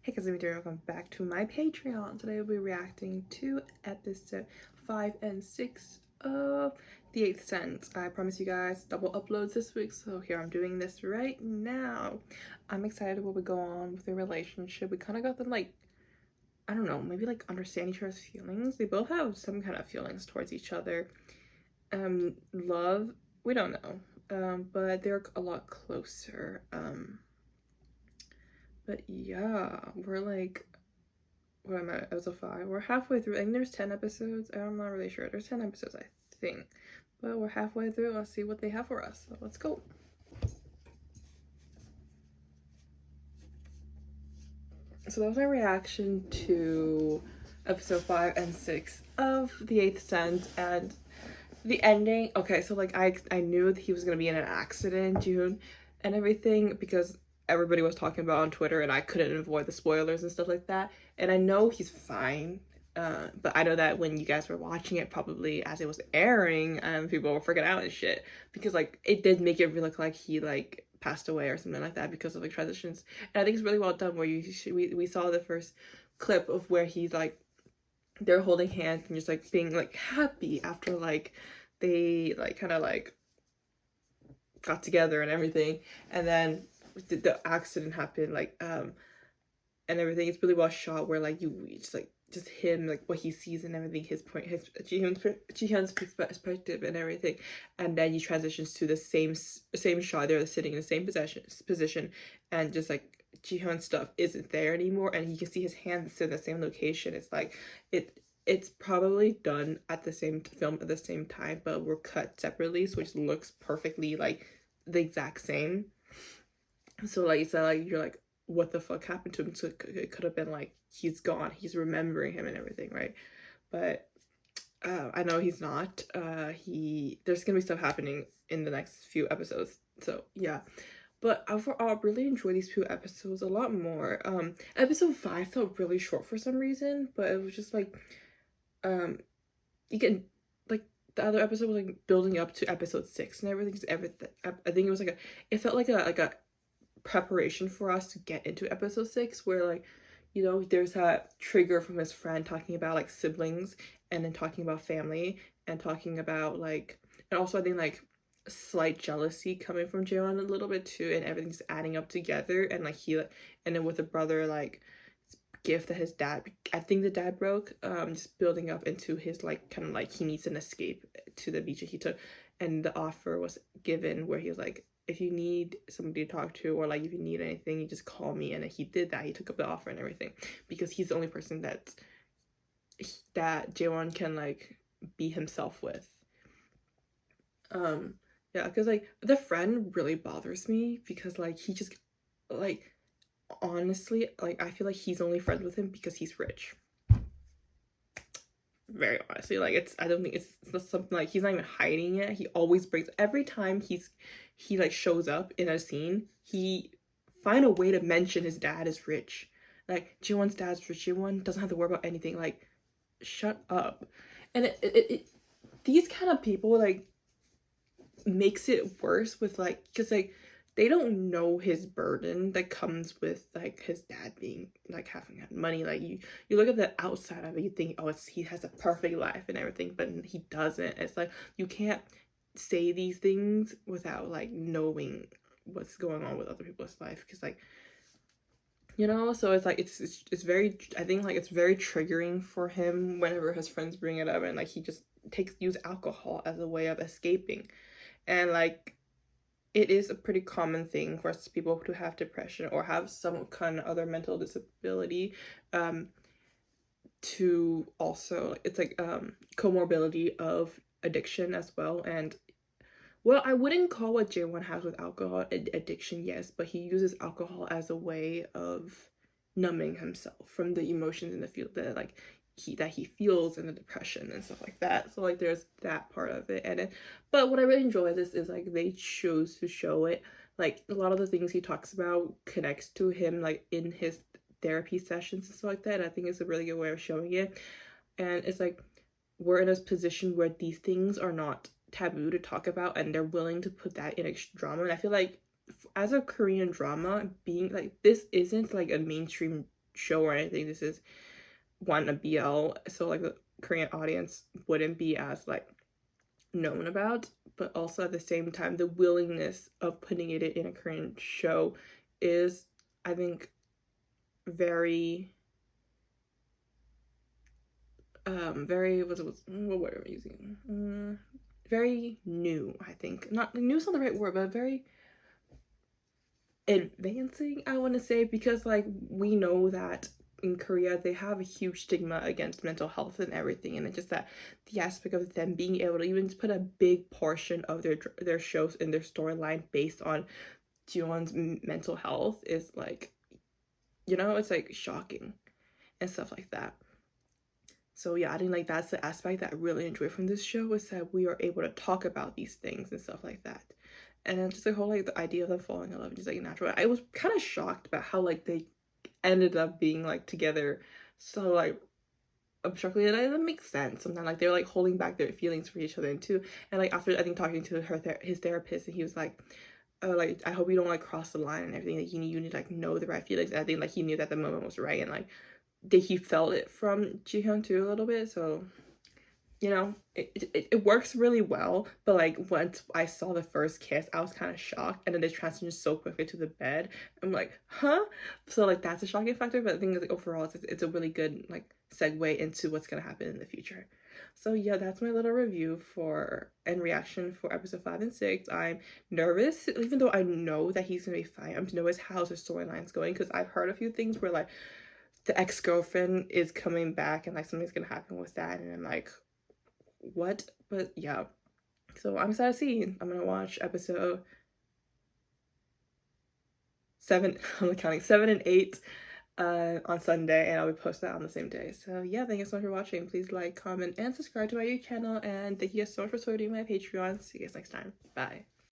Hey guys, I'm doing. Welcome back to my Patreon. Today we'll be reacting to episode 5 and 6 of The Eighth Sense. I promise you guys double uploads this week, so here I'm doing this right now. I'm excited what we go on with their relationship. We kind of got them like, I don't know, maybe like understand each other's feelings. They both have some kind of feelings towards each other. Love, we don't know. But they're a lot closer. But yeah, we're like, what am I, episode 5? We're halfway through. I think there's 10 episodes. I'm not really sure. There's 10 episodes, I think. But we're halfway through. Let's see what they have for us. So let's go. So that was my reaction to episode 5 and 6 of The Eighth Sense. And the ending, okay, so like I knew that he was going to be in an accident in June and everything because everybody was talking about on Twitter and I couldn't avoid the spoilers and stuff like that. And I know he's fine, but I know that when you guys were watching it, probably as it was airing, people were freaking out and shit because like it did make it look like he like passed away or something like that because of like transitions. And I think it's really well done where we saw the first clip of where he's like they're holding hands and just like being like happy after like they like kind of like got together and everything, and then the accident happened like and everything. It's really well shot where like you just him like what he sees and everything, his point, his Jihyun's perspective and everything, and then he transitions to the same shot. They're sitting in the same position and just like Jihyun's stuff isn't there anymore and you can see his hands in the same location. It's like it's probably done at the same film at the same time, but were cut separately, so it looks perfectly like the exact same. So like it's not like you're like, what the fuck happened to him? So it could have been like he's gone, he's remembering him and everything, right? But I know he's not. There's gonna be stuff happening in the next few episodes. So yeah. But overall, I really enjoyed these 2 episodes a lot more. Episode 5 felt really short for some reason, but it was just like you can like the other episode was like building up to episode 6 and everything. I think it was like it felt like a preparation for us to get into episode 6 where like, you know, there's that trigger from his friend talking about like siblings and then talking about family and talking about like, and also I think like slight jealousy coming from Jaewon a little bit too, and everything's adding up together. And like and then with the brother like gift that his dad, I think the dad broke, just building up into his like kind of like he needs an escape to the beach that he took, and the offer was given where he was like, if you need somebody to talk to or like if you need anything, you just call me. And he did that. He took up the offer and everything because he's the only person that Jaewon can like be himself with. Yeah, because like the friend really bothers me because like he just like honestly like I feel like he's only friends with him because he's rich. Very honestly, like I don't think it's not something like he's not even hiding it. He always brings, every time he like shows up in a scene, he find a way to mention his dad is rich. Like Jiwon's dad's rich. Jiwon doesn't have to worry about anything. Like, shut up. And these kind of people like makes it worse with like, because like they don't know his burden that comes with like his dad being like having money. Like you look at the outside of it, you think, oh, he has a perfect life and everything, but he doesn't. It's like you can't say these things without like knowing what's going on with other people's life, because like, you know. So it's like it's very, I think like it's very triggering for him whenever his friends bring it up, and like he just use alcohol as a way of escaping. And like it is a pretty common thing for people to have depression or have some kind of other mental disability, to also, it's like comorbidity of addiction as well. And well, I wouldn't call what Jaewon has with alcohol addiction, yes, but he uses alcohol as a way of numbing himself from the emotions in the field that like he feels in the depression and stuff like that. So like there's that part of it. And but what I really enjoy this is like they chose to show it, like a lot of the things he talks about connects to him like in his therapy sessions and stuff like that. And I think it's a really good way of showing it. And it's like we're in a position where these things are not taboo to talk about, and they're willing to put that in a drama. And I feel like as a Korean drama, being like, this isn't like a mainstream show or anything. This is one, a BL, so like the Korean audience wouldn't be as like known about, but also at the same time the willingness of putting it in a Korean show is, I think, very what word am I using? Very new, I think. Not new is not the right word, but very advancing, I want to say, because like we know that in Korea they have a huge stigma against mental health and everything, and it's just that the aspect of them being able to even put a big portion of their shows in their storyline based on Jiwon's mental health is like, you know, it's like shocking and stuff like that. So yeah, I think like that's the aspect that I really enjoy from this show, is that we are able to talk about these things and stuff like that. And then just the whole like the idea of them falling in love is like natural. I was kind of shocked about how like they ended up being like together so like abruptly, and it makes sense. Sometimes like they're like holding back their feelings for each other and too. And like after I think talking to his therapist, and he was like, oh, like I hope you don't like cross the line and everything. Like you need to like know the right feelings. And I think like he knew that the moment was right, and like he felt it from Jihyun too a little bit. So you know, it works really well. But like once I saw the first kiss, I was kind of shocked, and then they transitioned so quickly to the bed. I'm like, huh? So like that's a shocking factor, but I think like overall it's a really good like segue into what's gonna happen in the future. So yeah, that's my little review for and reaction for episode 5 and 6. I'm nervous, even though I know that he's gonna be fine. I'm nervous how the storyline's going, because I've heard a few things where like the ex-girlfriend is coming back and like something's gonna happen with that, and I'm like, what? But yeah, so I'm excited to see. I'm gonna watch episode 7 I'm counting 7 and 8 on Sunday, and I'll be posting that on the same day. So yeah, thank you so much for watching. Please like, comment, and subscribe to my YouTube channel, and thank you guys so much for supporting my Patreon. See you guys next time. Bye.